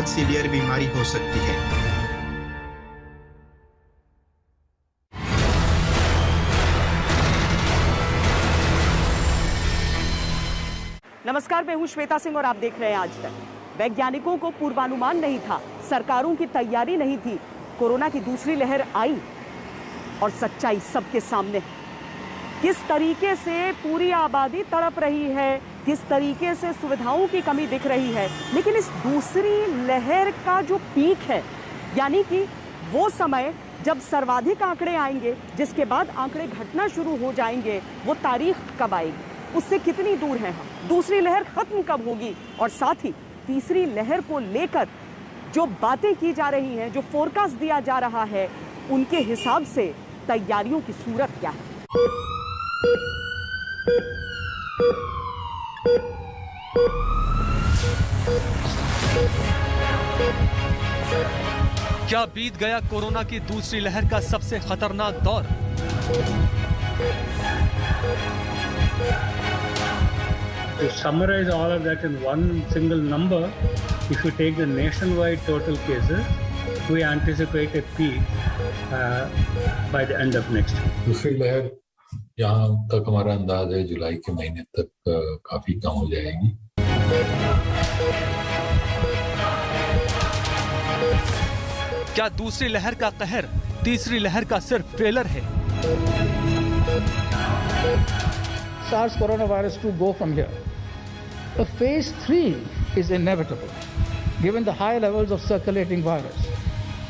बहुत सीवियर बीमारी हो सकती है। नमस्कार, मैं हूं श्वेता सिंह और आप देख रहे हैं आज तक। वैज्ञानिकों को पूर्वानुमान नहीं था, सरकारों की तैयारी नहीं थी, कोरोना की दूसरी लहर आई और सच्चाई सबके सामने है। किस तरीके से पूरी आबादी तड़प रही है, किस तरीके से सुविधाओं की कमी दिख रही है, लेकिन इस दूसरी लहर का जो पीक है, यानी कि वो समय जब सर्वाधिक आंकड़े आएंगे, जिसके बाद आंकड़े घटना शुरू हो जाएंगे, वो तारीख कब आएगी, उससे कितनी दूर हैं हम, दूसरी लहर खत्म कब होगी, और साथ ही तीसरी लहर को लेकर जो बातें की जा रही हैं, जो फोरकास्ट दिया जा रहा है, उनके हिसाब से तैयारियों की सूरत क्या है। क्या बीत गया कोरोना की दूसरी लहर का सबसे खतरनाक दौर? To summarize all of that in one single number, if you take the nationwide total cases, we anticipate a peak by the end of next year. दूसरी लहर यहाँ तक हमारा अंदाज है जुलाई के महीने तक काफी कम हो जाएगी। क्या दूसरी लहर का कहर तीसरी लहर का सिर्फ ट्रेलर है? SARS coronavirus to go from here. A phase 3 is inevitable, given the high levels of circulating virus.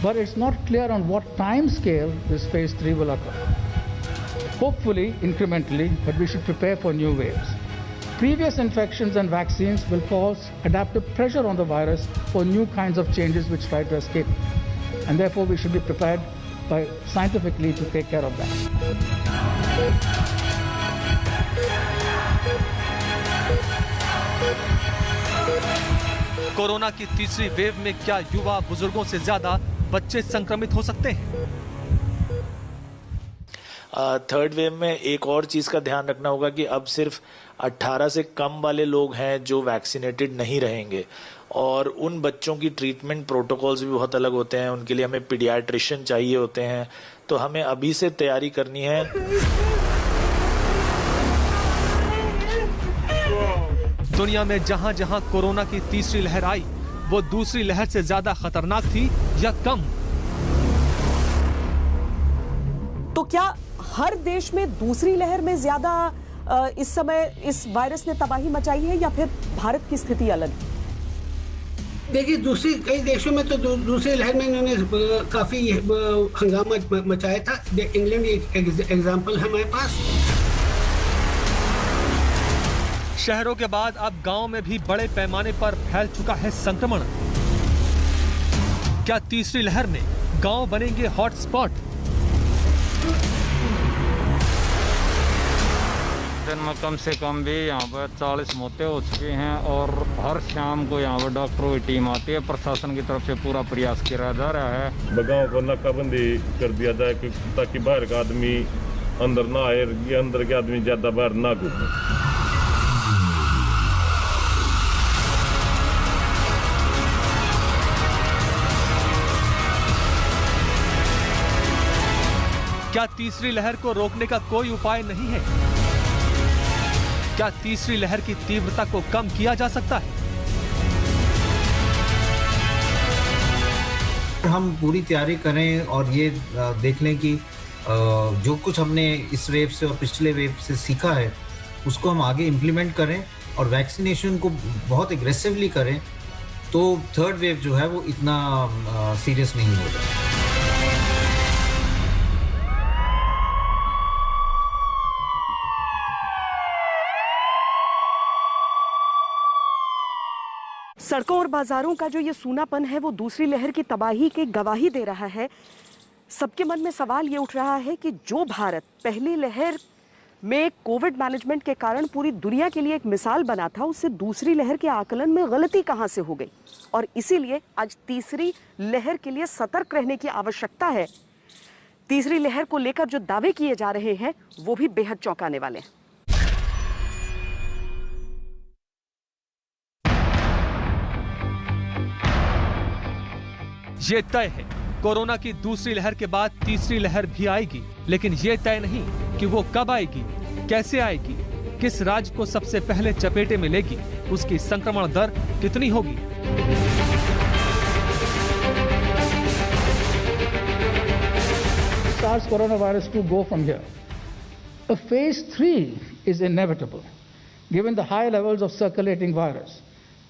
But it's not clear on what time scale this phase 3 will occur. Hopefully, incrementally, but we should prepare for new waves. Previous infections and vaccines will cause adaptive pressure on the virus for new kinds of changes which try to escape. And therefore, we should be prepared by scientifically to take care of that. Corona की तीसरी wave में क्या युवा बुजुर्गों से ज्यादा बच्चे संक्रमित हो सकते हैं? थर्ड वेव में एक और चीज का ध्यान रखना होगा कि अब सिर्फ 18 से कम वाले लोग हैं जो वैक्सीनेटेड नहीं रहेंगे, और उन बच्चों की ट्रीटमेंट प्रोटोकॉल्स भी बहुत अलग होते हैं, उनके लिए हमें पीडियाट्रिशियन चाहिए होते हैं, तो हमें अभी से तैयारी करनी है। दुनिया में जहां जहां कोरोना की तीसरी लहर आई, वो दूसरी लहर से ज्यादा खतरनाक थी या कम? तो क्या हर देश में दूसरी लहर में ज्यादा इस समय इस वायरस ने तबाही मचाई है, या फिर भारत की स्थिति अलग? देखिए, कई देशों में तो दूसरी लहर में इन्होंने काफी हंगामा मचाया था। इंग्लैंड एक एग्जांपल है हमारे पास। शहरों के बाद अब गांव में भी बड़े पैमाने पर फैल चुका है संक्रमण। क्या तीसरी लहर में गांव बनेंगे हॉटस्पॉट? दिन में कम से कम भी यहाँ पर 40 मौतें हो चुकी हैं, और हर शाम को यहाँ पर डॉक्टरों की टीम आती है। प्रशासन की तरफ से पूरा प्रयास किया जा रहा है। गाँव को नाकाबंदी कर दिया जाए ताकि बाहर का आदमी अंदर ना आए, ये अंदर के आदमी ज्यादा बाहर ना घूमे। क्या तीसरी लहर को रोकने का कोई उपाय नहीं है? क्या तीसरी लहर की तीव्रता को कम किया जा सकता है? हम पूरी तैयारी करें और ये देख लें कि जो कुछ हमने इस वेव से और पिछले वेव से सीखा है उसको हम आगे इम्प्लीमेंट करें और वैक्सीनेशन को बहुत एग्रेसिवली करें, तो थर्ड वेव जो है वो इतना सीरियस नहीं होगा। सड़कों और बाजारों का जो ये सूनापन है वो दूसरी लहर की तबाही की गवाही दे रहा है। सबके मन में सवाल ये उठ रहा है कि जो भारत पहली लहर में कोविड मैनेजमेंट के कारण पूरी दुनिया के लिए एक मिसाल बना था, उससे दूसरी लहर के आकलन में गलती कहां से हो गई, और इसीलिए आज तीसरी लहर के लिए सतर्क रहने की आवश्यकता है। तीसरी लहर को लेकर जो दावे किए जा रहे हैं वो भी बेहद चौंकाने वाले हैं। ये तय है, कोरोना की दूसरी लहर के बाद तीसरी लहर भी आएगी, लेकिन ये तय नहीं कि वो कब आएगी, कैसे आएगी, किस राज्य को सबसे पहले चपेटे में लेगी, उसकी संक्रमण दर कितनी होगी। SARS coronavirus to go from here. A phase 3 is inevitable, given the high levels of circulating virus.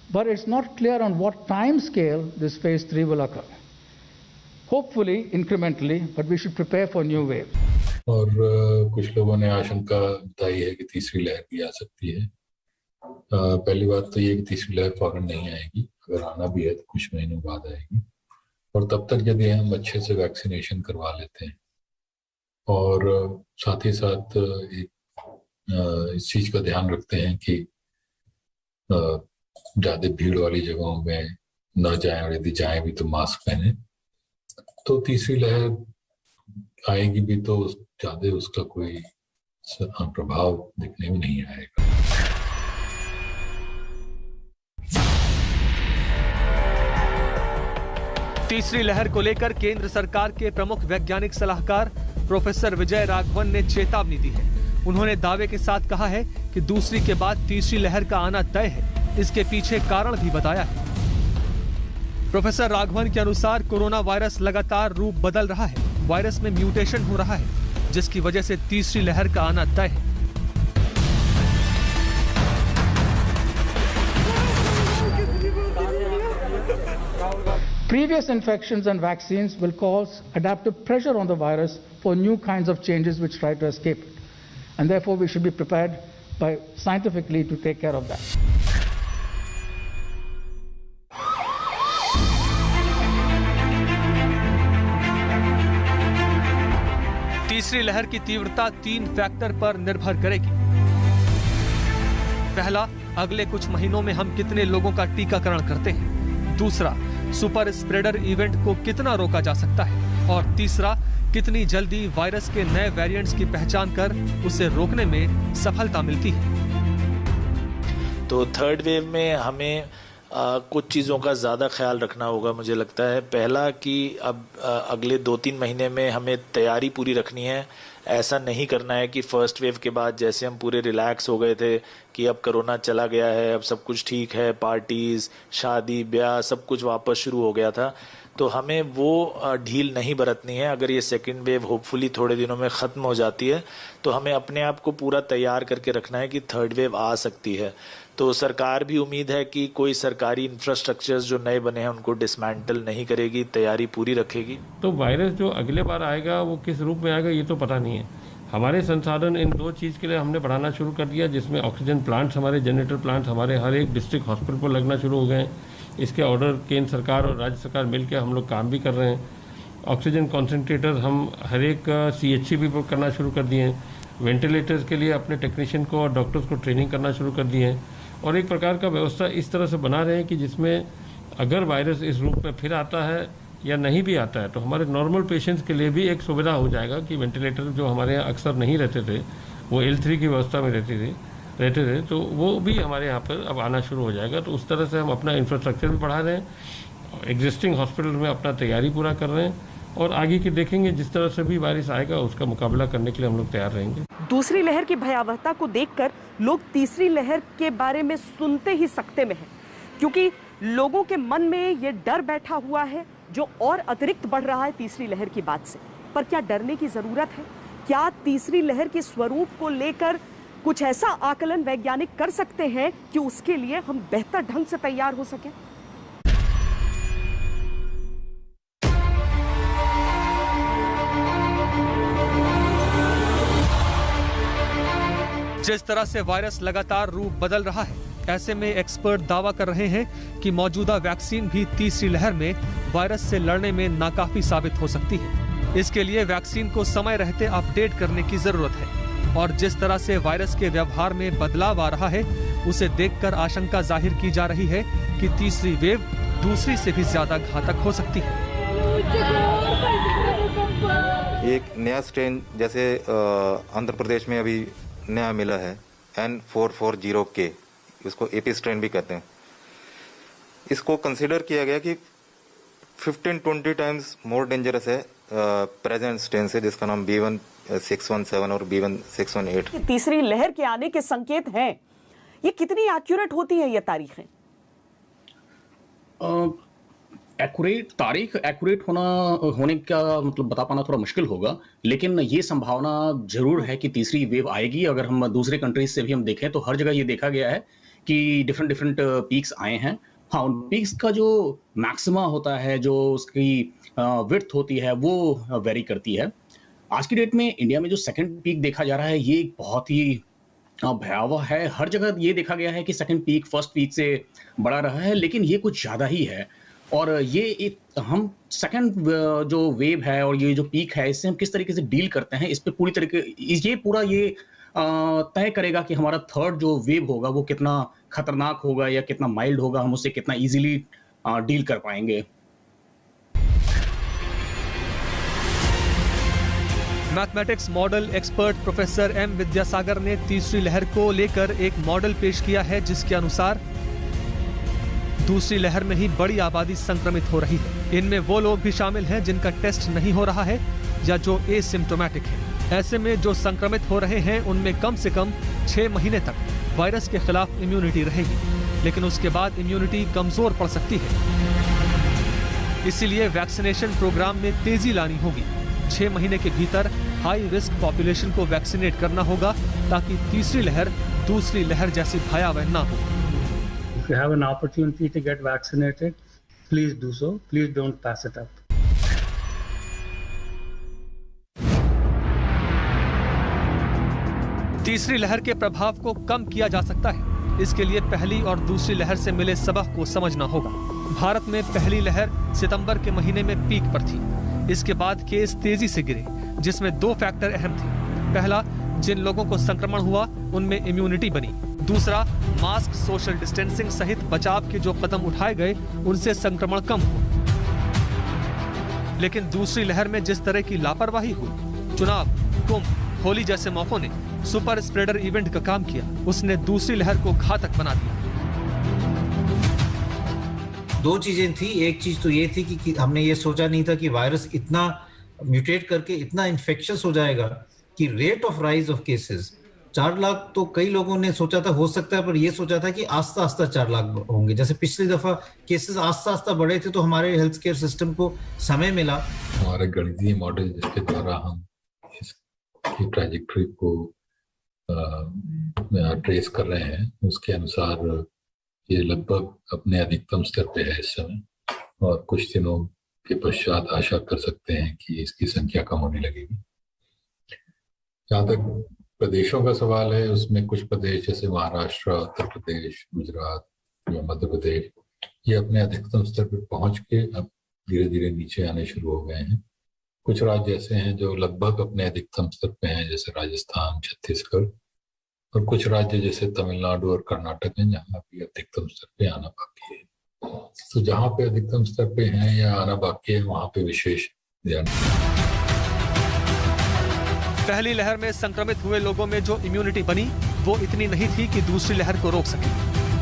But it's not clear on what time scale this phase 3 will occur. Hopefully, incrementally, but we should prepare for new waves. और कुछ लोगों ने आशंका बताई है कि तीसरी लहर भी आ सकती है। पहली बात तो ये कि तीसरी लहर फौरन नहीं आएगी, अगर आना भी है तो कुछ महीनों बाद आएगी। और तब तक यदि हम अच्छे से वैक्सीनेशन करवा लेते हैं और साथ ही साथ इस चीज का ध्यान रखते हैं कि ज्यादा भीड़ वाली जगहों में न जाएं, और यदि जाएं भी तो मास्क पहने, तो तीसरी लहर आएगी भी तो ज्यादा उसका कोई प्रभाव दिखने में नहीं आएगा। तीसरी लहर को लेकर केंद्र सरकार के प्रमुख वैज्ञानिक सलाहकार प्रोफेसर विजय राघवन ने चेतावनी दी है। उन्होंने दावे के साथ कहा है कि दूसरी के बाद तीसरी लहर का आना तय है। इसके पीछे कारण भी बताया है। प्रोफेसर राघवन के अनुसार कोरोना वायरस लगातार रूप बदल रहा है, वायरस में म्यूटेशन हो रहा है, जिसकी वजह से तीसरी लहर का आना तय है। Previous infections and vaccines will cause adaptive pressure on the virus for new kinds of changes which try to escape it. And therefore, we should be prepared by scientifically to take care of that. तीसरी लहर की तीव्रता 3 factor पर निर्भर करेगी। पहला, अगले कुछ महीनों में हम कितने लोगों का टीकाकरण करते हैं। दूसरा, सुपर स्प्रेडर इवेंट को कितना रोका जा सकता है। और तीसरा, कितनी जल्दी वायरस के नए वेरिएंट्स की पहचान कर उसे रोकने में सफलता मिलती है। तो थर्ड वेव में हमें कुछ चीज़ों का ज़्यादा ख्याल रखना होगा, मुझे लगता है। पहला कि अब अगले 2-3 महीने में हमें तैयारी पूरी रखनी है। ऐसा नहीं करना है कि फर्स्ट वेव के बाद जैसे हम पूरे रिलैक्स हो गए थे कि अब कोरोना चला गया है, अब सब कुछ ठीक है, पार्टीज, शादी, ब्याह सब कुछ वापस शुरू हो गया था, तो हमें वो ढील नहीं बरतनी है। अगर ये सेकेंड वेव होपफुली थोड़े दिनों में ख़त्म हो जाती है तो हमें अपने आप को पूरा तैयार करके रखना है कि थर्ड वेव आ सकती है। तो सरकार भी उम्मीद है कि कोई सरकारी इंफ्रास्ट्रक्चर्स जो नए बने हैं उनको डिसमेंटल नहीं करेगी, तैयारी पूरी रखेगी। तो वायरस जो अगले बार आएगा वो किस रूप में आएगा ये तो पता नहीं है। हमारे संसाधन इन 2 चीज़ के लिए हमने बढ़ाना शुरू कर दिया, जिसमें ऑक्सीजन प्लांट्स, हमारे जनरेटर प्लांट्स हमारे हर एक डिस्ट्रिक्ट हॉस्पिटल पर लगना शुरू हो गए हैं। इसके ऑर्डर केंद्र सरकार और राज्य सरकार मिलकर हम लोग काम भी कर रहे हैं। ऑक्सीजन कॉन्सेंट्रेटर हम हर एक CHC भी करना शुरू कर दिए हैं। वेंटिलेटर्स के लिए अपने टेक्नीशियन को और डॉक्टर्स को ट्रेनिंग करना शुरू कर दिए हैं। और एक प्रकार का व्यवस्था इस तरह से बना रहे हैं कि जिसमें अगर वायरस इस रूप में फिर आता है या नहीं भी आता है तो हमारे नॉर्मल पेशेंट्स के लिए भी एक सुविधा हो जाएगा कि वेंटिलेटर जो हमारे यहाँ अक्सर नहीं रहते थे, वो L3 की व्यवस्था में रहते थे, तो वो भी हमारे यहाँ पर अब आना शुरू हो जाएगा। तो उस तरह से हम अपना इंफ्रास्ट्रक्चर भी बढ़ा रहे हैं, एग्जिस्टिंग हॉस्पिटल में अपना तैयारी पूरा कर रहे हैं और आगे की देखेंगे जिस तरह से भी वायरस आएगा उसका मुकाबला करने के लिए हम लोग तैयार रहेंगे। दूसरी लहर की भयावहता को देखकर लोग तीसरी लहर के बारे में सुनते ही सकते में हैं, क्योंकि लोगों के मन में ये डर बैठा हुआ है जो और अतिरिक्त बढ़ रहा है तीसरी लहर की बात से। पर क्या डरने की जरूरत है? क्या तीसरी लहर के स्वरूप को लेकर कुछ ऐसा आकलन वैज्ञानिक कर सकते हैं कि उसके लिए हम बेहतर ढंग से तैयार हो सकें? जिस तरह से वायरस लगातार रूप बदल रहा है, ऐसे में एक्सपर्ट दावा कर रहे हैं कि मौजूदा वैक्सीन भी तीसरी लहर में वायरस से लड़ने में नाकाफी साबित हो सकती है। इसके लिए वैक्सीन को समय रहते अपडेट करने की जरूरत है। और जिस तरह से वायरस के व्यवहार में बदलाव आ रहा है, उसे देखकर आशंका जाहिर की जा रही है कि तीसरी वेव दूसरी से भी ज्यादा घातक हो सकती है। एक नया स्ट्रेन जैसे आंध्र प्रदेश में अभी नया मिला है N440K, इसको AP स्ट्रेन भी कहते हैं। इसको कंसीडर किया गया कि 15-20 टाइम्स मोर डेंजरस है प्रेजेंट स्ट्रेन से, जिसका नाम B1617 और B1618। तीसरी लहर के आने के संकेत हैं, ये कितनी एक्यूरेट होती है ये तारीखें? एक्यूरेट होने का मतलब बता पाना थोड़ा मुश्किल होगा, लेकिन ये संभावना जरूर है कि तीसरी वेव आएगी। अगर हम दूसरे कंट्रीज से भी हम देखें तो हर जगह ये देखा गया है कि डिफरेंट पीक्स आए हैं। हाँ, उन पीक्स का जो मैक्सिमा होता है, जो उसकी विड्थ होती है, वो वेरी करती है। आज की डेट में इंडिया में जो सेकंड पीक देखा जा रहा है ये बहुत ही भयावह है। हर जगह ये देखा गया है कि सेकंड पीक फर्स्ट पीक से बड़ा रहा है, लेकिन ये कुछ ज़्यादा ही है। और ये हम सेकंड जो वेव है और ये जो पीक है, इससे हम किस तरीके से डील करते हैं, इस पे पूरी तरीके ये तय करेगा कि हमारा थर्ड जो वेव होगा वो कितना खतरनाक होगा या कितना माइल्ड होगा, हम उससे कितना इजीली डील कर पाएंगे। Mathematics model expert professor M Vidyasagar ने तीसरी लहर को लेकर एक मॉडल पेश किया है, जिसके अनुसार दूसरी लहर में ही बड़ी आबादी संक्रमित हो रही है। इनमें वो लोग भी शामिल हैं जिनका टेस्ट नहीं हो रहा है या जो एसिम्प्टोमेटिक है। ऐसे में जो संक्रमित हो रहे हैं उनमें कम से कम 6 महीने तक वायरस के खिलाफ इम्यूनिटी रहेगी, लेकिन उसके बाद इम्यूनिटी कमजोर पड़ सकती है। इसीलिए वैक्सीनेशन प्रोग्राम में तेजी लानी होगी। 6 महीने के भीतर हाई रिस्क पॉपुलेशन को वैक्सीनेट करना होगा ताकि तीसरी लहर दूसरी लहर जैसी भयावह ना हो। If you have an opportunity to get vaccinated, please do so. Please don't pass it up. तीसरी लहर के प्रभाव को कम किया जा सकता है। इसके लिए पहली और दूसरी लहर से मिले सबक को समझना होगा। भारत में पहली लहर सितंबर के महीने में पीक पर थी। इसके बाद केस तेजी से गिरे, जिसमें 2 फैक्टर अहम थे। पहला, जिन लोगों को संक्रमण हुआ उनमें इम्यूनिटी बनी। दूसरा, मास्क, सोशल डिस्टेंसिंग सहित बचाव के जो कदम उठाए गए उनसे संक्रमण कम हुआ। लेकिन दूसरी लहर में जिस तरह की लापरवाही हुई, चुनाव, कुंभ, होली जैसे मौकों ने सुपर स्प्रेडर इवेंट का काम किया, उसने दूसरी लहर को घातक बना दिया। 2 चीजें थी। एक चीज तो ये थी कि हमने ये सोचा नहीं था कि वायरस इतना म्यूटेट करके इतना इन्फेक्शियस हो जाएगा कि rate of rise of cases 4 lakh तो कई लोगों ने सोचा था हो सकता है, पर ये सोचा था कि आस्ता आस्ता 4 लाख होंगे। जैसे पिछली दफा केसेस आस्ता आस्ता बढ़े थे तो हमारे हेल्थ केयर सिस्टम को समय मिला। हमारा गणितीय मॉडल जिसके द्वारा हम इसकी ट्रैजेक्टरी को ट्रेस कर रहे हैं, उसके अनुसार ये लगभग अपने अधिकतम स्तर पे है इस समय, और कुछ दिनों के पश्चात आशा कर सकते हैं कि इसकी संख्या कम होने लगेगी। जहाँ तक प्रदेशों का सवाल है, उसमें कुछ प्रदेश जैसे महाराष्ट्र, उत्तर प्रदेश, गुजरात या मध्य प्रदेश, ये अपने अधिकतम स्तर पर पहुंच के अब धीरे धीरे नीचे आने शुरू हो गए हैं। कुछ राज्य ऐसे हैं जो लगभग अपने अधिकतम स्तर पे हैं, जैसे राजस्थान, छत्तीसगढ़, और कुछ राज्य जैसे तमिलनाडु और कर्नाटक हैं जहाँ भी अधिकतम स्तर पे आना बाकी है। तो जहाँ पे अधिकतम स्तर पे हैं या आना बाकी है, वहाँ पे विशेष ध्यान। पहली लहर में संक्रमित हुए लोगों में जो इम्यूनिटी बनी वो इतनी नहीं थी कि दूसरी लहर को रोक सके।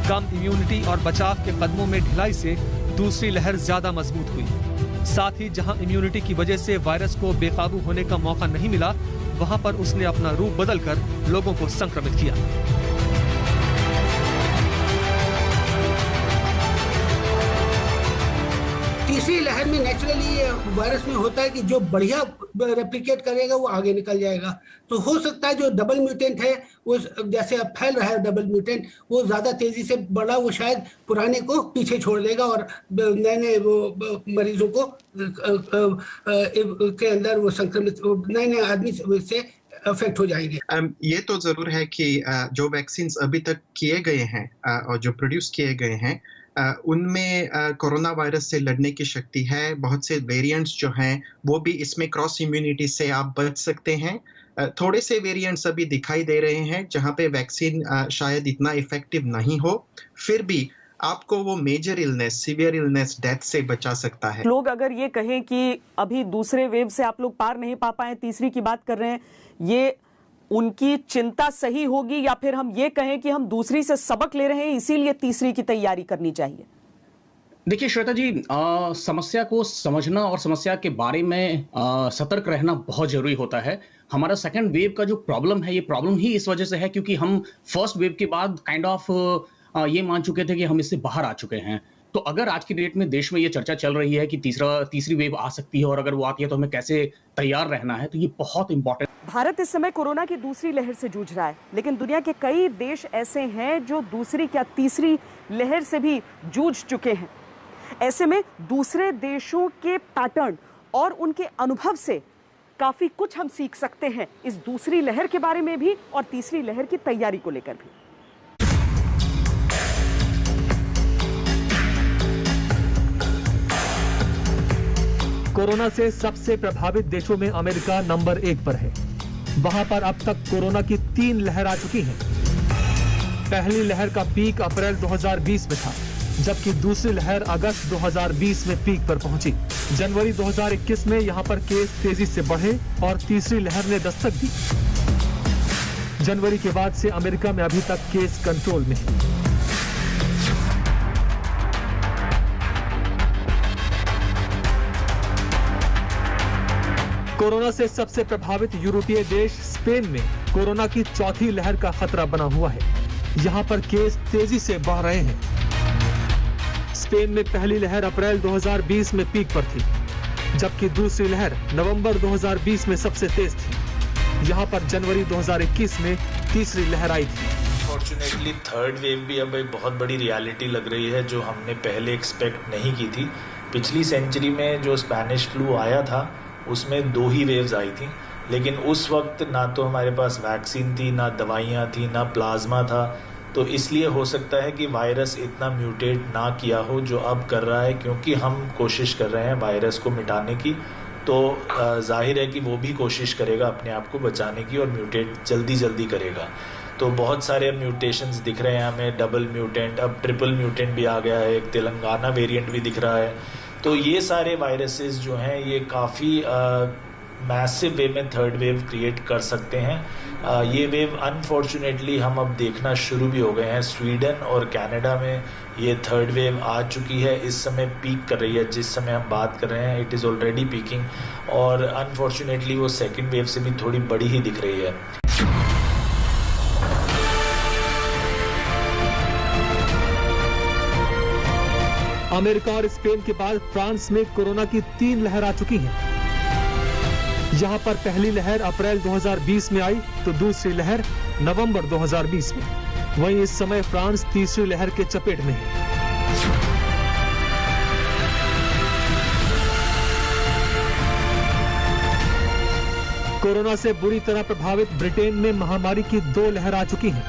कम इम्यूनिटी और बचाव के कदमों में ढिलाई से दूसरी लहर ज्यादा मजबूत हुई। साथ ही जहां इम्यूनिटी की वजह से वायरस को बेकाबू होने का मौका नहीं मिला, वहां पर उसने अपना रूप बदलकर लोगों को संक्रमित किया। तीसरी लहर में नेचुरली वायरस में होता है कि जो बढ़िया रेप्लिकेट करेगा वो आगे निकल जाएगा। तो हो सकता है जो डबल म्यूटेंट है वो जैसे अब फैल रहा है डबल म्यूटेंट, वो ज्यादा तेजी से बढ़ा, वो शायद पुराने को पीछे छोड़ देगा और नए नए वो मरीजों को के अंदर वो संक्रमित नए नए आदमी से अफेक्ट हो जाएंगे। ये तो जरूर है कि जो वैक्सीन अभी तक किए गए हैं और जो प्रोड्यूस किए गए हैं उनमें कोरोना वायरस से लड़ने की शक्ति है। बहुत से वेरिएंट्स जो हैं वो भी इसमें क्रॉस इम्यूनिटी से आप बच सकते हैं। थोड़े से वेरिएंट्स अभी दिखाई दे रहे हैं जहां पे वैक्सीन शायद इतना इफेक्टिव नहीं हो, फिर भी आपको वो major illness, severe illness, death से बचा सकता है। लोग अगर ये कहें कि अभी दूसरे वेव से आप लोग पार नहीं पा पाए, तीसरी की बात कर रहे हैं, ये उनकी चिंता सही होगी या फिर हम ये कहें कि हम दूसरी से सबक ले रहे हैं इसीलिए तीसरी की तैयारी करनी चाहिए? देखिए श्वेता जी, समस्या को समझना और समस्या के बारे में सतर्क रहना बहुत जरूरी होता है। हमारा सेकंड वेव का जो प्रॉब्लम है, ये प्रॉब्लम ही इस वजह से है क्योंकि हम फर्स्ट वेव के बाद काइंड ऑफ ये मान चुके थे कि हम इससे बाहर आ चुके हैं। तो अगर आज की डेट में देश में ये चर्चा चल रही है कि तीसरी वेव आ सकती है और अगर वो आती है तो हमें कैसे तैयार रहना है, तो ये बहुत इंपॉर्टेंट। भारत इस समय कोरोना की दूसरी लहर से जूझ रहा है, लेकिन दुनिया के कई देश ऐसे हैं जो दूसरी क्या तीसरी लहर से भी जूझ चुके हैं। ऐसे में दूसरे देशों के पैटर्न और उनके अनुभव से काफी कुछ हम सीख सकते हैं इस दूसरी लहर के बारे में भी और तीसरी लहर की तैयारी को लेकर भी। कोरोना से सबसे प्रभावित देशों में अमेरिका नंबर 1 पर है। वहां पर अब तक कोरोना की 3 लहर आ चुकी हैं। पहली लहर का पीक अप्रैल 2020 में था, जबकि दूसरी लहर अगस्त 2020 में पीक पर पहुंची। जनवरी 2021 में यहां पर केस तेजी से बढ़े और तीसरी लहर ने दस्तक दी। जनवरी के बाद से अमेरिका में अभी तक केस कंट्रोल में है। कोरोना से सबसे प्रभावित यूरोपीय देश स्पेन में कोरोना की चौथी लहर का खतरा बना हुआ है। यहां पर केस तेजी से बढ़ रहे हैं। स्पेन में पहली लहर अप्रैल 2020 में पीक पर थी, जबकि दूसरी लहर नवंबर 2020 में सबसे तेज थी। यहां पर जनवरी 2021 में तीसरी लहर आई थी। फॉर्चुनेटली थर्ड वेव भी अब एक बहुत बड़ी रियलिटी लग रही है, जो हमने पहले एक्सपेक्ट नहीं की थी। पिछली सेंचुरी में जो स्पेनिश फ्लू आया था उसमें 2 ही वेव्स आई थी, लेकिन उस वक्त ना तो हमारे पास वैक्सीन थी, ना दवाइयाँ थी, ना प्लाज्मा था। तो इसलिए हो सकता है कि वायरस इतना म्यूटेट ना किया हो जो अब कर रहा है, क्योंकि हम कोशिश कर रहे हैं वायरस को मिटाने की। तो जाहिर है कि वो भी कोशिश करेगा अपने आप को बचाने की और म्यूटेट जल्दी करेगा। तो बहुत सारे म्यूटेशंस दिख रहे हैं हमें, डबल म्यूटेंट, अब ट्रिपल म्यूटेंट भी आ गया है, एक तेलंगाना वेरिएंट भी दिख रहा है। तो ये सारे वायरसेस जो हैं ये काफ़ी मैसिव वे में थर्ड वेव क्रिएट कर सकते हैं। ये वेव अनफॉर्चुनेटली हम अब देखना शुरू भी हो गए हैं। स्वीडन और कनाडा में ये थर्ड वेव आ चुकी है, इस समय पीक कर रही है। जिस समय हम बात कर रहे हैं इट इज़ ऑलरेडी पीकिंग, और अनफॉर्चुनेटली वो सेकेंड वेव से भी थोड़ी बड़ी ही दिख रही है। अमेरिका और स्पेन के बाद फ्रांस में कोरोना की 3 लहर आ चुकी हैं। यहां पर पहली लहर अप्रैल 2020 में आई तो दूसरी लहर नवंबर 2020 में। वहीं इस समय फ्रांस तीसरी लहर के चपेट में है। कोरोना से बुरी तरह प्रभावित ब्रिटेन में महामारी की 2 लहर आ चुकी हैं।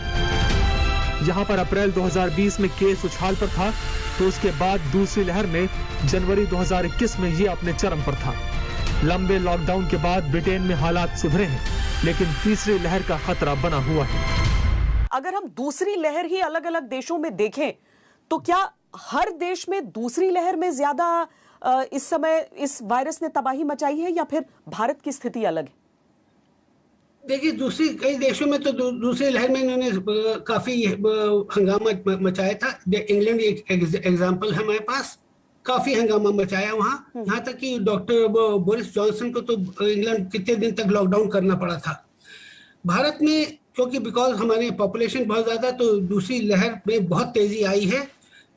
यहां पर अप्रैल 2020 में केस उछाल पर था, तो उसके बाद दूसरी लहर में जनवरी 2021 में ये अपने चरम पर था। लंबे लॉकडाउन के बाद ब्रिटेन में हालात सुधरे हैं, लेकिन तीसरी लहर का खतरा बना हुआ है। अगर हम दूसरी लहर ही अलग अलग देशों में देखें तो क्या हर देश में दूसरी लहर में ज्यादा इस समय इस वायरस ने तबाही मचाई है, या फिर भारत की स्थिति अलग है? देखिए, कई देशों में तो दूसरी लहर में इन्होंने काफी हंगामा मचाया था। इंग्लैंड एक एग्जांपल है हमारे पास, काफी हंगामा मचाया वहाँ। यहाँ तक कि डॉक्टर बोरिस जॉनसन को तो इंग्लैंड कितने दिन तक लॉकडाउन करना पड़ा था। भारत में क्योंकि बिकॉज हमारे पॉपुलेशन बहुत ज्यादा, तो दूसरी लहर में बहुत तेजी आई है।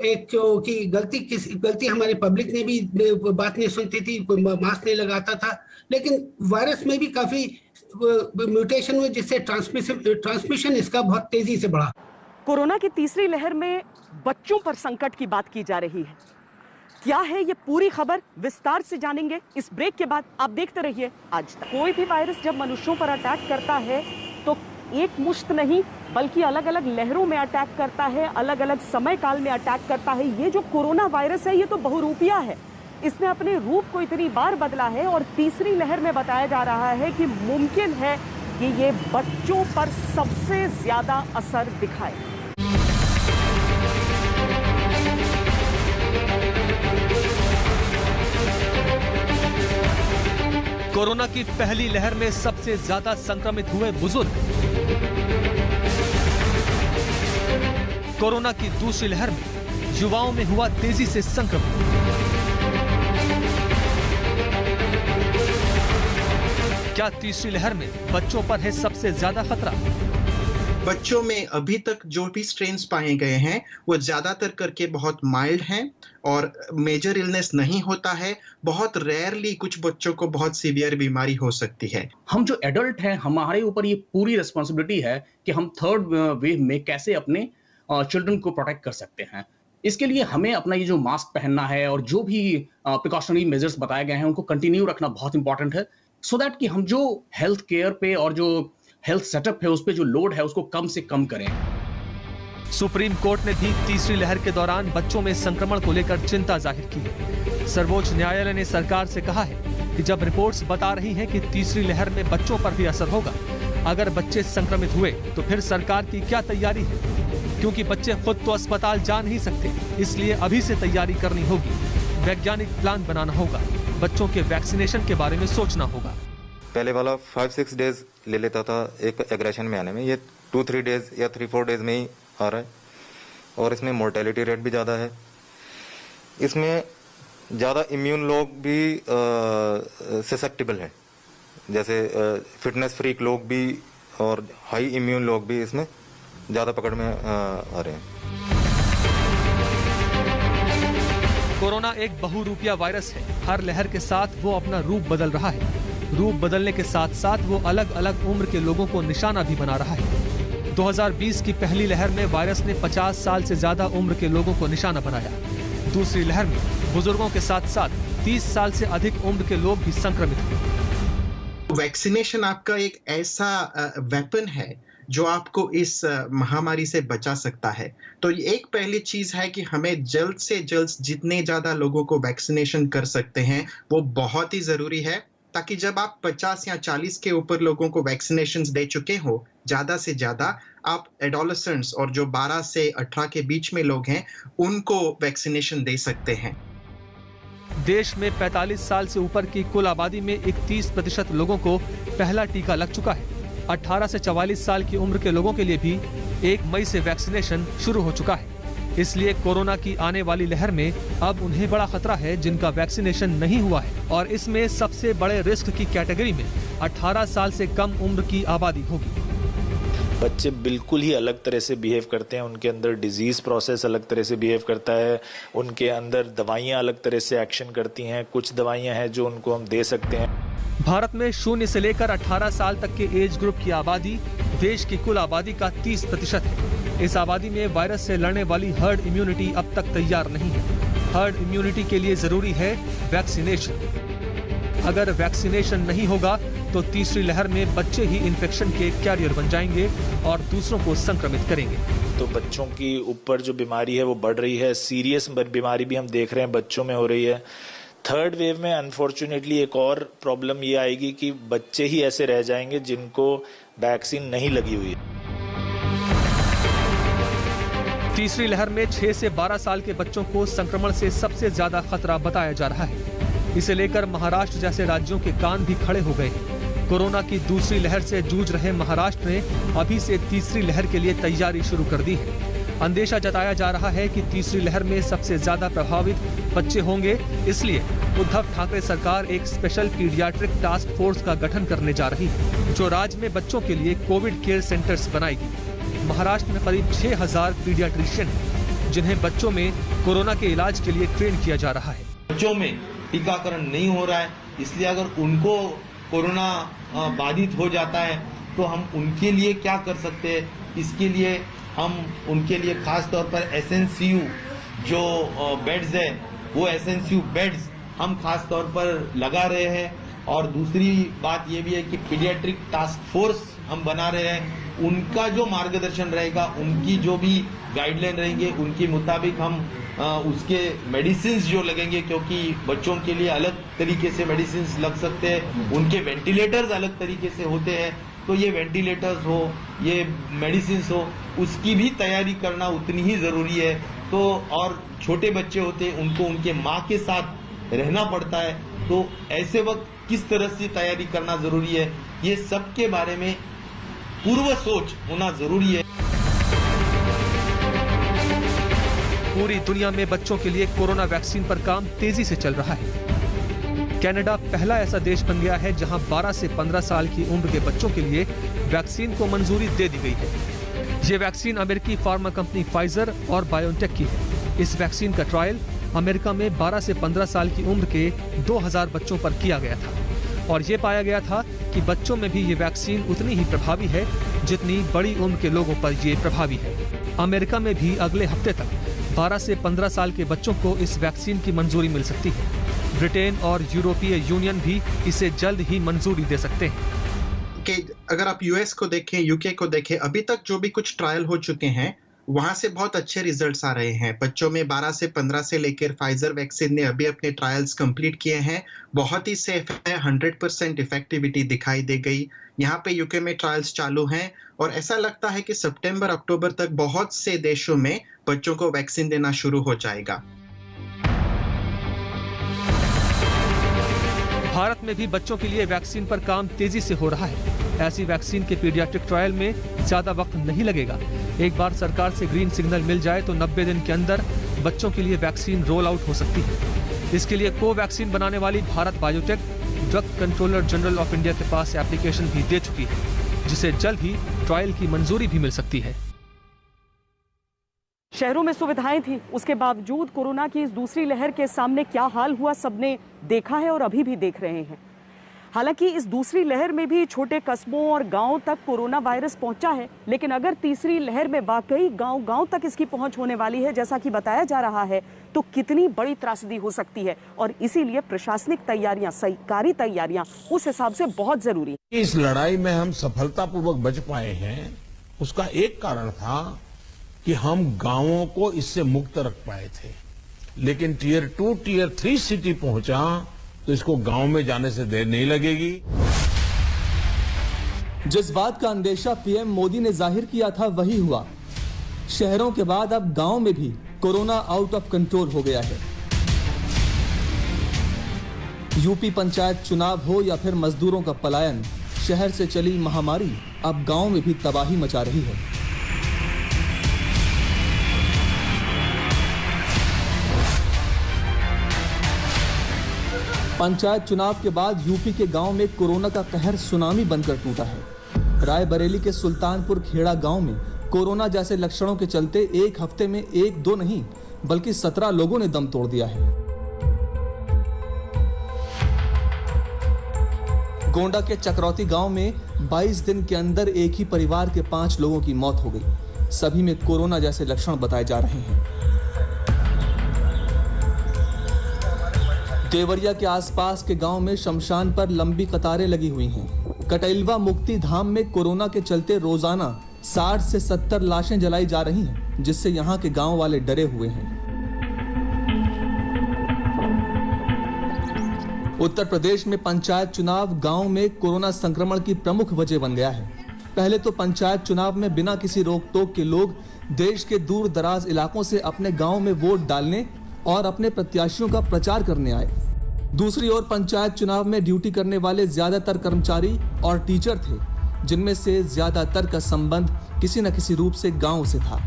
एक कि गलती हमारे पब्लिक ने भी बात नहीं सुनती थी, कोई मास्क नहीं लगाता था, लेकिन वायरस में भी काफी म्यूटेशन हुए, जिससे ट्रांसमिशन इसका बहुत तेजी से बढ़ा। कोरोना की तीसरी लहर में बच्चों पर संकट की बात की जा रही है। क्या है ये पूरी खबर, विस्तार से जानेंगे इस ब्रेक के बाद। आप देखते रहिए आज तक। कोई भी वायरस जब मनुष्यों पर अटैक करता है तो एक मुश्त नहीं बल्कि अलग अलग लहरों में अटैक करता है, अलग अलग समय काल में अटैक करता है। ये जो कोरोना वायरस है ये तो बहुरूपिया है। इसने अपने रूप को इतनी बार बदला है और तीसरी लहर में बताया जा रहा है कि मुमकिन है कि ये बच्चों पर सबसे ज्यादा असर दिखाए। कोरोना की पहली लहर में सबसे ज्यादा संक्रमित हुए बुजुर्ग। कोरोना की दूसरी लहर में युवाओं में हुआ तेजी से संक्रमण। क्या तीसरी लहर में बच्चों पर है सबसे ज्यादा खतरा? बच्चों में अभी तक जो भी स्ट्रेन्स पाए गए हैं वो ज्यादातर करके बहुत माइल्ड हैं और मेजर इलनेस नहीं होता है। बहुत रेयरली कुछ बच्चों को बहुत सीवियर बीमारी हो सकती है। हम जो एडल्ट हैं, हमारे ऊपर ये पूरी रिस्पॉन्सिबिलिटी है कि हम थर्ड वेव में कैसे अपने चिल्ड्रन को प्रोटेक्ट कर सकते हैं। इसके लिए हमें अपना ये जो मास्क पहनना है और जो भी प्रिकॉशनरी मेजर्स बताए गए हैं उनको कंटिन्यू रखना बहुत इंपॉर्टेंट है, सो दैट कि हम जो हेल्थ केयर पे और जो हेल्थ सेटअप है उस पे जो लोड है उसको कम से कम करें। सुप्रीम कोर्ट ने भी तीसरी लहर के दौरान बच्चों में संक्रमण को लेकर चिंता जाहिर की है। सर्वोच्च न्यायालय ने सरकार से कहा है कि जब रिपोर्ट्स बता रही हैं कि तीसरी लहर में बच्चों पर भी असर होगा, अगर बच्चे संक्रमित हुए तो फिर सरकार की क्या तैयारी है? क्योंकि बच्चे खुद तो अस्पताल जा नहीं सकते, इसलिए अभी से तैयारी करनी होगी, वैज्ञानिक प्लान बनाना होगा, बच्चों के वैक्सीनेशन के बारे में सोचना होगा। पहले वाला 5-6 डेज ले लेता था एक एग्रेशन में आने में, ये 2-3 डेज या 3-4 डेज में ही आ रहा है और इसमें मोर्टेलिटी रेट भी ज़्यादा है। इसमें ज़्यादा इम्यून लोग भी ससेप्टेबल हैं, जैसे फिटनेस फ्रीक लोग भी और हाई इम्यून लोग भी इसमें ज़्यादा पकड़ में आ रहे हैं। कोरोना एक बहुरूपिया वायरस है। हर लहर के साथ वो अपना रूप बदल रहा है। रूप बदलने के साथ साथ वो अलग अलग उम्र के लोगों को निशाना भी बना रहा है। 2020 की पहली लहर में वायरस ने 50 साल से ज्यादा उम्र के लोगों को निशाना बनाया। दूसरी लहर में बुजुर्गों के साथ साथ 30 साल से अधिक उम्र के लोग भी संक्रमित हुए। वैक्सीनेशन आपका एक ऐसा वेपन है जो आपको इस महामारी से बचा सकता है। तो एक पहली चीज है कि हमें जल्द से जल्द जितने ज्यादा लोगों को वैक्सीनेशन कर सकते हैं वो बहुत ही जरूरी है, ताकि जब आप 50 या 40 के ऊपर लोगों को वैक्सीनेशन दे चुके हो, ज्यादा से ज्यादा आप एडोलेसेंट्स और जो 12 से 18 के बीच में लोग हैं उनको वैक्सीनेशन दे सकते हैं। देश में 45 साल से ऊपर की कुल आबादी में 31% लोगों को पहला टीका लग चुका है। 18 से 44 साल की उम्र के लोगों के लिए भी 1 मई से वैक्सीनेशन शुरू हो चुका है। इसलिए कोरोना की आने वाली लहर में अब उन्हें बड़ा खतरा है जिनका वैक्सीनेशन नहीं हुआ है, और इसमें सबसे बड़े रिस्क की कैटेगरी में 18 साल से कम उम्र की आबादी होगी। बच्चे बिल्कुल ही अलग तरह से बिहेव करते हैं, उनके अंदर डिजीज प्रोसेस अलग तरह से बिहेव करता है, उनके अंदर दवाइयाँ अलग तरह से एक्शन करती हैं। कुछ दवाइयाँ हैं जो उनको हम दे सकते हैं। भारत में 0 से लेकर 18 साल तक के एज ग्रुप की आबादी देश की कुल आबादी का 30% है। इस आबादी में वायरस से लड़ने वाली हर्ड इम्यूनिटी अब तक तैयार नहीं है। हर्ड इम्यूनिटी के लिए जरूरी है वैक्सीनेशन। अगर वैक्सीनेशन नहीं होगा तो तीसरी लहर में बच्चे ही इन्फेक्शन के कैरियर बन जाएंगे और दूसरों को संक्रमित करेंगे। तो बच्चों की ऊपर जो बीमारी है वो बढ़ रही है। सीरियस बीमारी भी हम देख रहे हैं बच्चों में हो रही है। थर्ड वेव में अनफॉर्चुनेटली एक और प्रॉब्लम ये आएगी कि बच्चे ही ऐसे रह जाएंगे जिनको वैक्सीन नहीं लगी हुई है। तीसरी लहर में 6 से 12 साल के बच्चों को संक्रमण से सबसे ज्यादा खतरा बताया जा रहा है। इसे लेकर महाराष्ट्र जैसे राज्यों के कान भी खड़े हो गए। कोरोना की दूसरी लहर से जूझ रहे महाराष्ट्र ने अभी से तीसरी लहर के लिए तैयारी शुरू कर दी है। अंदेशा जताया जा रहा है कि तीसरी लहर में सबसे ज्यादा प्रभावित बच्चे होंगे, इसलिए उद्धव ठाकरे सरकार एक स्पेशल पीडियाट्रिक टास्क फोर्स का गठन करने जा रही है, जो राज्य में बच्चों के लिए कोविड केयर सेंटर्स बनाएगी। महाराष्ट्र में करीब 6000 पीडियाट्रिशियन हैं, जिन्हें बच्चों में कोरोना के इलाज के लिए ट्रेन किया जा रहा है। बच्चों में टीकाकरण नहीं हो रहा है, इसलिए अगर उनको कोरोना बाधित हो जाता है तो हम उनके लिए क्या कर सकते हैं, इसके लिए हम उनके लिए खास तौर पर एसएनसीयू जो बेड्स है वो एसएनसीयू बेड्स हम खास तौर पर लगा रहे हैं। और दूसरी बात ये भी है कि पीडियाट्रिक टास्क फोर्स हम बना रहे हैं। उनका जो मार्गदर्शन रहेगा, उनकी जो भी गाइडलाइन रहेंगे, उनके मुताबिक हम उसके मेडिसिन जो लगेंगे, क्योंकि बच्चों के लिए अलग तरीके से मेडिसिन लग सकते हैं, उनके वेंटिलेटर्स अलग तरीके से होते हैं। तो ये वेंटिलेटर्स हो, ये मेडिसिन हो, उसकी भी तैयारी करना उतनी ही जरूरी है। तो और छोटे बच्चे होते हैं, उनको उनके माँ के साथ रहना पड़ता है, तो ऐसे वक्त किस तरह से तैयारी करना जरूरी है, ये सब के बारे में पूर्व सोच होना जरूरी है। पूरी दुनिया में बच्चों के लिए कोरोना वैक्सीन पर काम तेजी से चल रहा है। कनाडा पहला ऐसा देश बन गया है जहां 12 से 15 साल की उम्र के बच्चों के लिए वैक्सीन को मंजूरी दे दी गई है। ये वैक्सीन अमेरिकी फार्मा कंपनी फाइजर और बायोटेक की है। इस वैक्सीन का ट्रायल अमेरिका में 12 से 15 साल की उम्र के 2000 बच्चों पर किया गया था और ये पाया गया था कि बच्चों में भी ये वैक्सीन उतनी ही प्रभावी है जितनी बड़ी उम्र के लोगों पर ये प्रभावी है। अमेरिका में भी अगले हफ्ते तक 12 से 15 साल के बच्चों को इस वैक्सीन की मंजूरी मिल सकती है। ब्रिटेन और यूरोपीय यूनियन भी इसे जल्द ही मंजूरी दे सकते हैं। कि अगर आप यूएस को देखें, यूके को देखें, अभी तक जो भी कुछ ट्रायल हो चुके हैं वहां से बहुत अच्छे रिजल्ट्स आ रहे हैं। बच्चों में 12 से 15 से लेकर फाइजर वैक्सीन ने अभी अपने ट्रायल्स कंप्लीट किए हैं। बहुत ही सेफ है, 100% इफेक्टिविटी दिखाई दे गई। यहाँ पे यूके में ट्रायल्स चालू हैं और ऐसा लगता है कि सितंबर अक्टूबर तक बहुत से देशों में बच्चों को वैक्सीन देना शुरू हो जाएगा। भारत में भी बच्चों के लिए वैक्सीन पर काम तेजी से हो रहा है। ऐसी वैक्सीन के पीडियाट्रिक ट्रायल में ज्यादा वक्त नहीं लगेगा। एक बार सरकार से ग्रीन सिग्नल मिल जाए तो 90 दिन के अंदर बच्चों के लिए वैक्सीन रोल आउट हो सकती है। इसके लिए कोवैक्सीन बनाने वाली Bharat biotech drug controller general of India के पास एप्लीकेशन भी दे चुकी है, जिसे जल्द ही ट्रायल की मंजूरी भी मिल सकती है। शहरों में सुविधाएं थी, उसके बावजूद कोरोना की इस दूसरी लहर के सामने क्या हाल हुआ सबने देखा है और अभी भी देख रहे हैं। हालांकि इस दूसरी लहर में भी छोटे कस्बों और गांवों तक कोरोना वायरस पहुंचा है, लेकिन अगर तीसरी लहर में वाकई गांव-गांव तक इसकी पहुंच होने वाली है जैसा कि बताया जा रहा है, तो कितनी बड़ी त्रासदी हो सकती है। और इसीलिए प्रशासनिक तैयारियां, सरकारी तैयारियां उस हिसाब से बहुत जरूरी है। इस लड़ाई में हम सफलतापूर्वक बच पाए हैं, उसका एक कारण था कि हम गांवों को इससे मुक्त रख पाए थे। लेकिन टियर 2, टियर 3 सिटी पहुंचा तो इसको गांव में जाने से देर नहीं लगेगी। जिस बात का अंदेशा पीएम मोदी ने जाहिर किया था वही हुआ। शहरों के बाद अब गांव में भी कोरोना आउट ऑफ कंट्रोल हो गया है। यूपी पंचायत चुनाव हो या फिर मजदूरों का पलायन, शहर से चली महामारी अब गांव में भी तबाही मचा रही है। पंचायत चुनाव के बाद यूपी के गांव में कोरोना का कहर सुनामी बनकर टूटा है। रायबरेली के सुल्तानपुर खेड़ा गांव में कोरोना जैसे लक्षणों के चलते एक हफ्ते में 1-2 नहीं बल्कि 17 लोगों ने दम तोड़ दिया है। गोंडा के चक्रौती गांव में 22 दिन के अंदर एक ही परिवार के 5 लोगों की मौत हो गई। सभी में कोरोना जैसे लक्षण बताए जा रहे हैं। देवरिया के आसपास के गांव में शमशान पर लंबी कतारें लगी हुई हैं। कटैलवा मुक्ति धाम में कोरोना के चलते रोजाना 60 से 70 लाशें जलाई जा रही हैं, जिससे यहां के गांव वाले डरे हुए हैं। उत्तर प्रदेश में पंचायत चुनाव गांव में कोरोना संक्रमण की प्रमुख वजह बन गया है। पहले तो पंचायत चुनाव में बिना किसी रोक टोक के लोग देश के दूर दराज इलाकों से अपने गांव में वोट डालने और अपने प्रत्याशियों का प्रचार करने आए। दूसरी ओर पंचायत चुनाव में ड्यूटी करने वाले ज्यादातर कर्मचारी और टीचर थे, जिनमें से ज्यादातर का संबंध किसी न किसी रूप से गांव से था।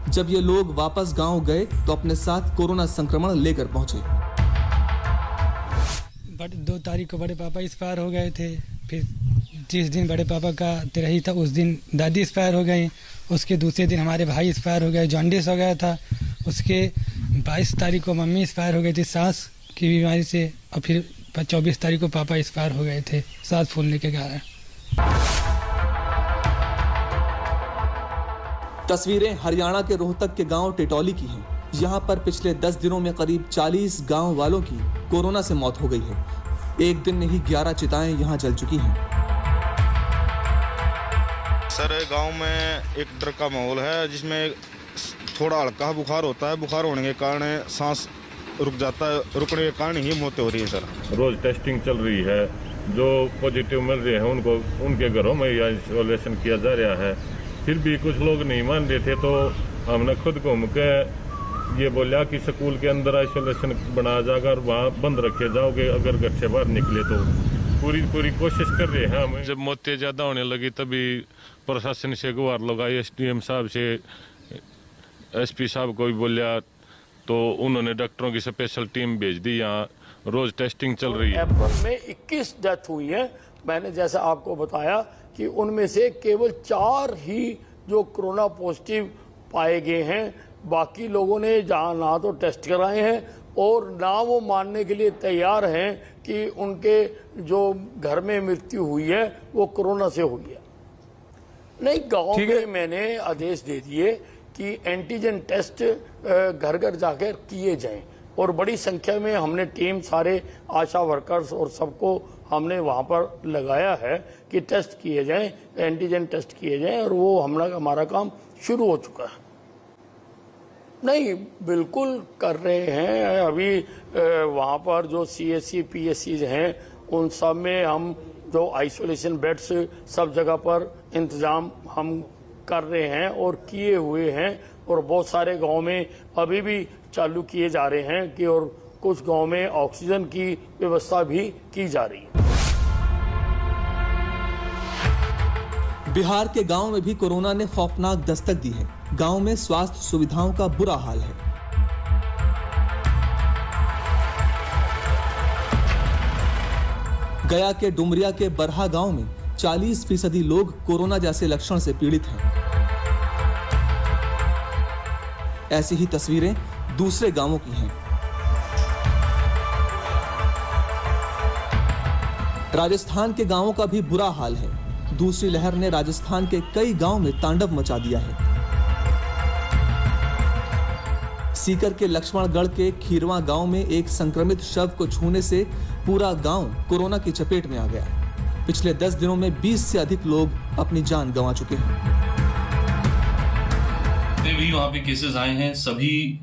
जब ये लोग वापस गांव गए तो अपने साथ कोरोना संक्रमण लेकर पहुंचे। 2 तारीख को बड़े पापा एक्सपायर हो गए थे। फिर जिस दिन बड़े पापा का तिरही था उस दिन दादी एक्सपायर हो गई। उसके दूसरे दिन हमारे भाई एक्सपायर हो गए, जॉन्डिस हो गया था। उसके 22 तारीख को मम्मी एक्सपायर हो गई थी सांस की बीमारी से, और फिर 24 तारीख को पापा एक्सपायर हो गए थे सांस फूलने के कारण। तस्वीरें हरियाणा के रोहतक के गांव टिटौली की हैं। यहां पर पिछले 10 दिनों में करीब 40 गांव वालों की कोरोना से मौत हो गई है। एक दिन में ही 11 चिताएं यहां जल चुकी हैं। सर, गांव में एक डर का माहौल है, जिसमें थोड़ा हल्का बुखार होता है। बुखार होने के कारण सांस रुक जाता है, रुकने के कारण ही मौतें हो रही है। सर, रोज टेस्टिंग चल रही है। जो पॉजिटिव मिल रहे हैं उनको उनके घरों में आइसोलेशन किया जा रहा है। फिर भी कुछ लोग नहीं मान रहे थे, तो हमने खुद घूम के ये बोला कि स्कूल के अंदर आइसोलेशन बनाया जाएगा और वहाँ बंद रखे जाओगे अगर घर से बाहर निकले तो। पूरी कोशिश कर रहे हैं हम। जब मौतें ज़्यादा होने लगी तभी प्रशासन से गुहार लगाई, SDM साहब से, SP साहब को भी बोलिया, तो उन्होंने डॉक्टरों की स्पेशल टीम भेज दी, यहाँ रोज टेस्टिंग चल रही है। अप्रैल में 21 डेथ हुई है। मैंने जैसा आपको बताया कि उनमें से केवल 4 ही जो कोरोना पॉजिटिव पाए गए हैं। बाकी लोगों ने जहाँ ना तो टेस्ट कराए हैं और ना वो मानने के लिए तैयार हैं कि उनके जो घर में मृत्यु हुई है वो कोरोना से हुई है। नहीं, गांव में मैंने आदेश दे दिए कि एंटीजन टेस्ट घर घर जाकर किए जाएं और बड़ी संख्या में हमने टीम, सारे आशा वर्कर्स और सबको हमने वहां पर लगाया है कि टेस्ट किए जाएं, एंटीजन टेस्ट किए जाएं और वो हमारा काम शुरू हो चुका है। नहीं, बिल्कुल कर रहे हैं। अभी वहाँ पर जो CSC PSCs हैं उन सब में हम जो आइसोलेशन बेड्स सब जगह पर इंतज़ाम हम कर रहे हैं और किए हुए हैं और बहुत सारे गांव में अभी भी चालू किए जा रहे हैं कि और कुछ गांव में ऑक्सीजन की व्यवस्था भी की जा रही है। बिहार के गांव में भी कोरोना ने खौफनाक दस्तक दी है। गांव में स्वास्थ्य सुविधाओं का बुरा हाल है। गया के डुमरिया के बरहा गांव में 40% लोग कोरोना जैसे लक्षण से पीड़ित हैं। ऐसी ही तस्वीरें दूसरे गांवों की हैं। राजस्थान के गांवों का भी बुरा हाल है। दूसरी लहर ने राजस्थान के कई गांव में तांडव मचा दिया है। सीकर के लक्ष्मणगढ़ के खीरवा गांव में एक संक्रमित शव को छूने से पूरा गांव कोरोना की चपेट में आ गया। पिछले 10 दिनों में 20 से अधिक लोग अपनी जान गंवा चुके हैं। भी वहाँ पे केसेस आए हैं। सभी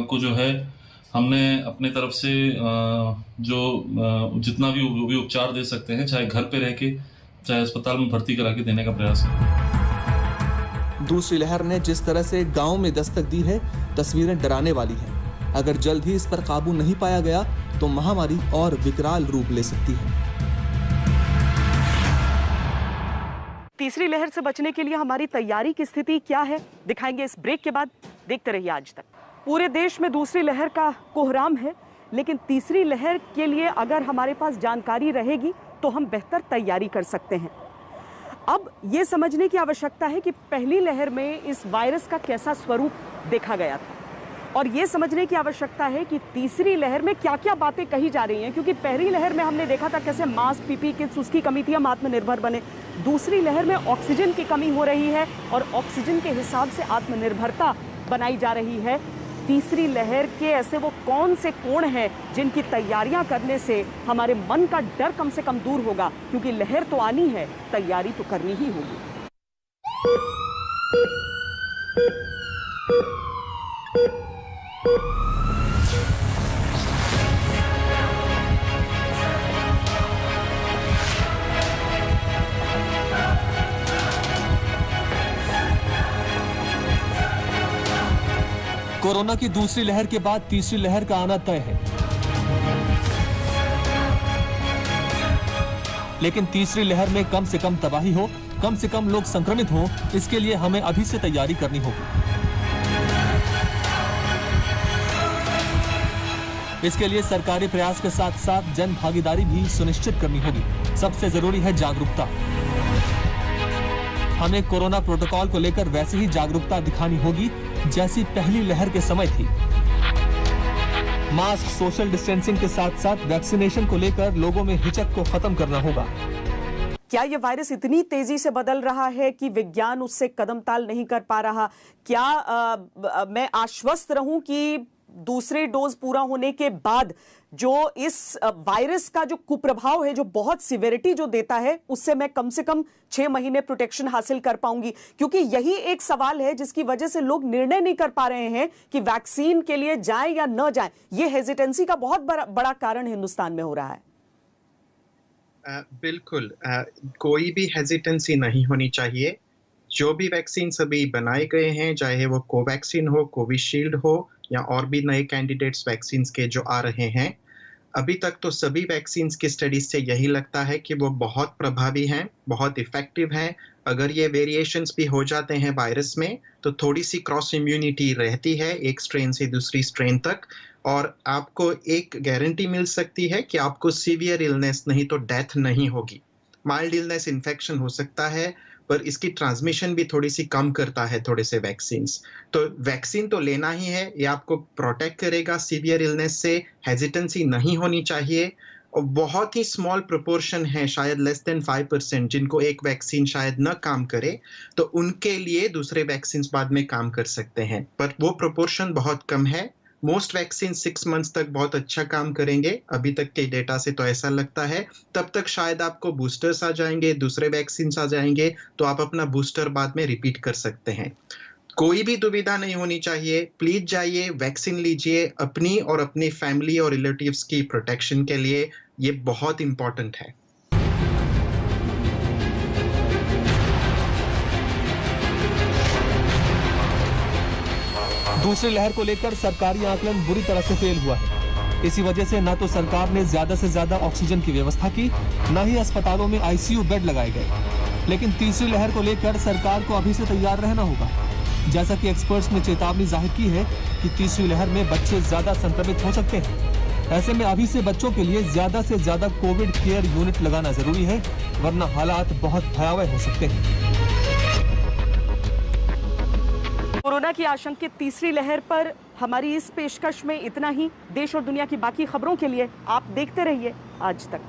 को जो है हमने अपने तरफ से जो जितना भी उपचार दे सकते हैं, चाहे घर पे रह के चाहे अस्पताल में भर्ती करा के देने का प्रयास है। दूसरी लहर ने जिस तरह से गांव में दस्तक दी है, तस्वीरें डराने वाली हैं। अगर जल्द ही इस पर काबू नहीं पाया गया तो महामारी और विकराल रूप ले सकती है। तीसरी लहर से बचने के लिए हमारी तैयारी की स्थिति क्या है, दिखाएंगे इस ब्रेक के बाद। देखते रहिए आज तक। पूरे देश में दूसरी लहर का कोहराम है, लेकिन तीसरी लहर के लिए अगर हमारे पास जानकारी रहेगी तो हम बेहतर तैयारी कर सकते हैं। अब ये समझने की आवश्यकता है कि पहली लहर में इस वायरस का कैसा स्वरूप देखा गया था, और ये समझने की आवश्यकता है कि तीसरी लहर में क्या क्या बातें कही जा रही हैं। क्योंकि पहली लहर में हमने देखा था कैसे मास्क, PPE किट्स, उसकी कमी थी, हम आत्मनिर्भर बने। दूसरी लहर में ऑक्सीजन की कमी हो रही है और ऑक्सीजन के हिसाब से आत्मनिर्भरता बनाई जा रही है। तीसरी लहर के ऐसे वो कौन से कोण हैं जिनकी तैयारियां करने से हमारे मन का डर कम से कम दूर होगा, क्योंकि लहर तो आनी है, तैयारी तो करनी ही होगी। कोरोना की दूसरी लहर के बाद तीसरी लहर का आना तय है, लेकिन तीसरी लहर में कम से कम तबाही हो, कम से कम लोग संक्रमित हों, इसके लिए हमें अभी से तैयारी करनी होगी। इसके लिए सरकारी प्रयास के साथ साथ जन भागीदारी भी सुनिश्चित करनी होगी। सबसे जरूरी है जागरूकता। हमें कोरोना प्रोटोकॉल को लेकर वैसी ही जागरूकता दिखानी होगी जैसी पहली लहर के समय थी। मास्क, सोशल डिस्टेंसिंग के साथ साथ वैक्सीनेशन को लेकर लोगों में हिचक को खत्म करना होगा। क्या ये वायरस इतनी तेजी से बदल रहा है कि विज्ञान उससे कदम ताल नहीं कर पा रहा? क्या मैं आश्वस्त रहूं कि दूसरे डोज पूरा होने के बाद जो इस वायरस का जो कुप्रभाव है, जो बहुत सिवियरिटी जो देता है, उससे मैं कम से कम 6 महीने प्रोटेक्शन हासिल कर पाऊंगी? क्योंकि यही एक सवाल है जिसकी वजह से लोग निर्णय नहीं कर पा रहे हैं कि वैक्सीन के लिए जाएं या न जाएं। ये हेजिटेंसी का बहुत बड़ा कारण हिंदुस्तान में हो रहा है। बिल्कुल, कोई भी हेजिटेंसी नहीं होनी चाहिए। जो भी वैक्सीन सभी बनाए गए हैं, चाहे वो कोवैक्सीन हो, कोविशील्ड हो या और भी नए कैंडिडेट्स वैक्सीन के जो आ रहे हैं, अभी तक तो सभी वैक्सीन की स्टडीज से यही लगता है कि वो बहुत प्रभावी हैं, बहुत इफेक्टिव हैं। अगर ये वेरिएशंस भी हो जाते हैं वायरस में तो थोड़ी सी क्रॉस इम्यूनिटी रहती है एक स्ट्रेन से दूसरी स्ट्रेन तक, और आपको एक गारंटी मिल सकती है कि आपको सीवियर इलनेस नहीं तो डेथ नहीं होगी। माइल्ड इलनेस इन्फेक्शन हो सकता है पर इसकी ट्रांसमिशन भी थोड़ी सी कम करता है थोड़े से वैक्सीन्स। तो वैक्सीन तो लेना ही है, ये आपको प्रोटेक्ट करेगा सीवियर इलनेस से, हेजिटेंसी नहीं होनी चाहिए। और बहुत ही स्मॉल प्रोपोर्शन है, शायद लेस देन 5%, जिनको एक वैक्सीन शायद न काम करे तो उनके लिए दूसरे वैक्सीन बाद में काम कर सकते हैं, पर वो प्रोपोर्शन बहुत कम है। मोस्ट वैक्सीन 6 मंथ्स तक बहुत अच्छा काम करेंगे, अभी तक के डेटा से तो ऐसा लगता है। तब तक शायद आपको बूस्टर्स आ जाएंगे, दूसरे वैक्सीन आ जाएंगे, तो आप अपना बूस्टर बाद में रिपीट कर सकते हैं। कोई भी दुविधा नहीं होनी चाहिए, प्लीज जाइए, वैक्सीन लीजिए अपनी और अपनी फैमिली और रिलेटिव्स की प्रोटेक्शन के लिए, ये बहुत इंपॉर्टेंट है। दूसरी लहर को लेकर सरकारी आकलन बुरी तरह से फेल हुआ है। इसी वजह से न तो सरकार ने ज्यादा से ज्यादा ऑक्सीजन की व्यवस्था की, न ही अस्पतालों में आईसीयू बेड लगाए गए। लेकिन तीसरी लहर को लेकर सरकार को अभी से तैयार रहना होगा। जैसा कि एक्सपर्ट्स ने चेतावनी जाहिर की है कि तीसरी लहर में बच्चे ज्यादा संक्रमित हो सकते हैं। ऐसे में अभी से बच्चों के लिए ज्यादा से ज्यादा कोविड केयर यूनिट लगाना जरूरी है, वरना हालात बहुत भयावह हो सकते हैं। कोरोना की आशंकित तीसरी लहर पर हमारी इस पेशकश में इतना ही। देश और दुनिया की बाकी खबरों के लिए आप देखते रहिए आज तक।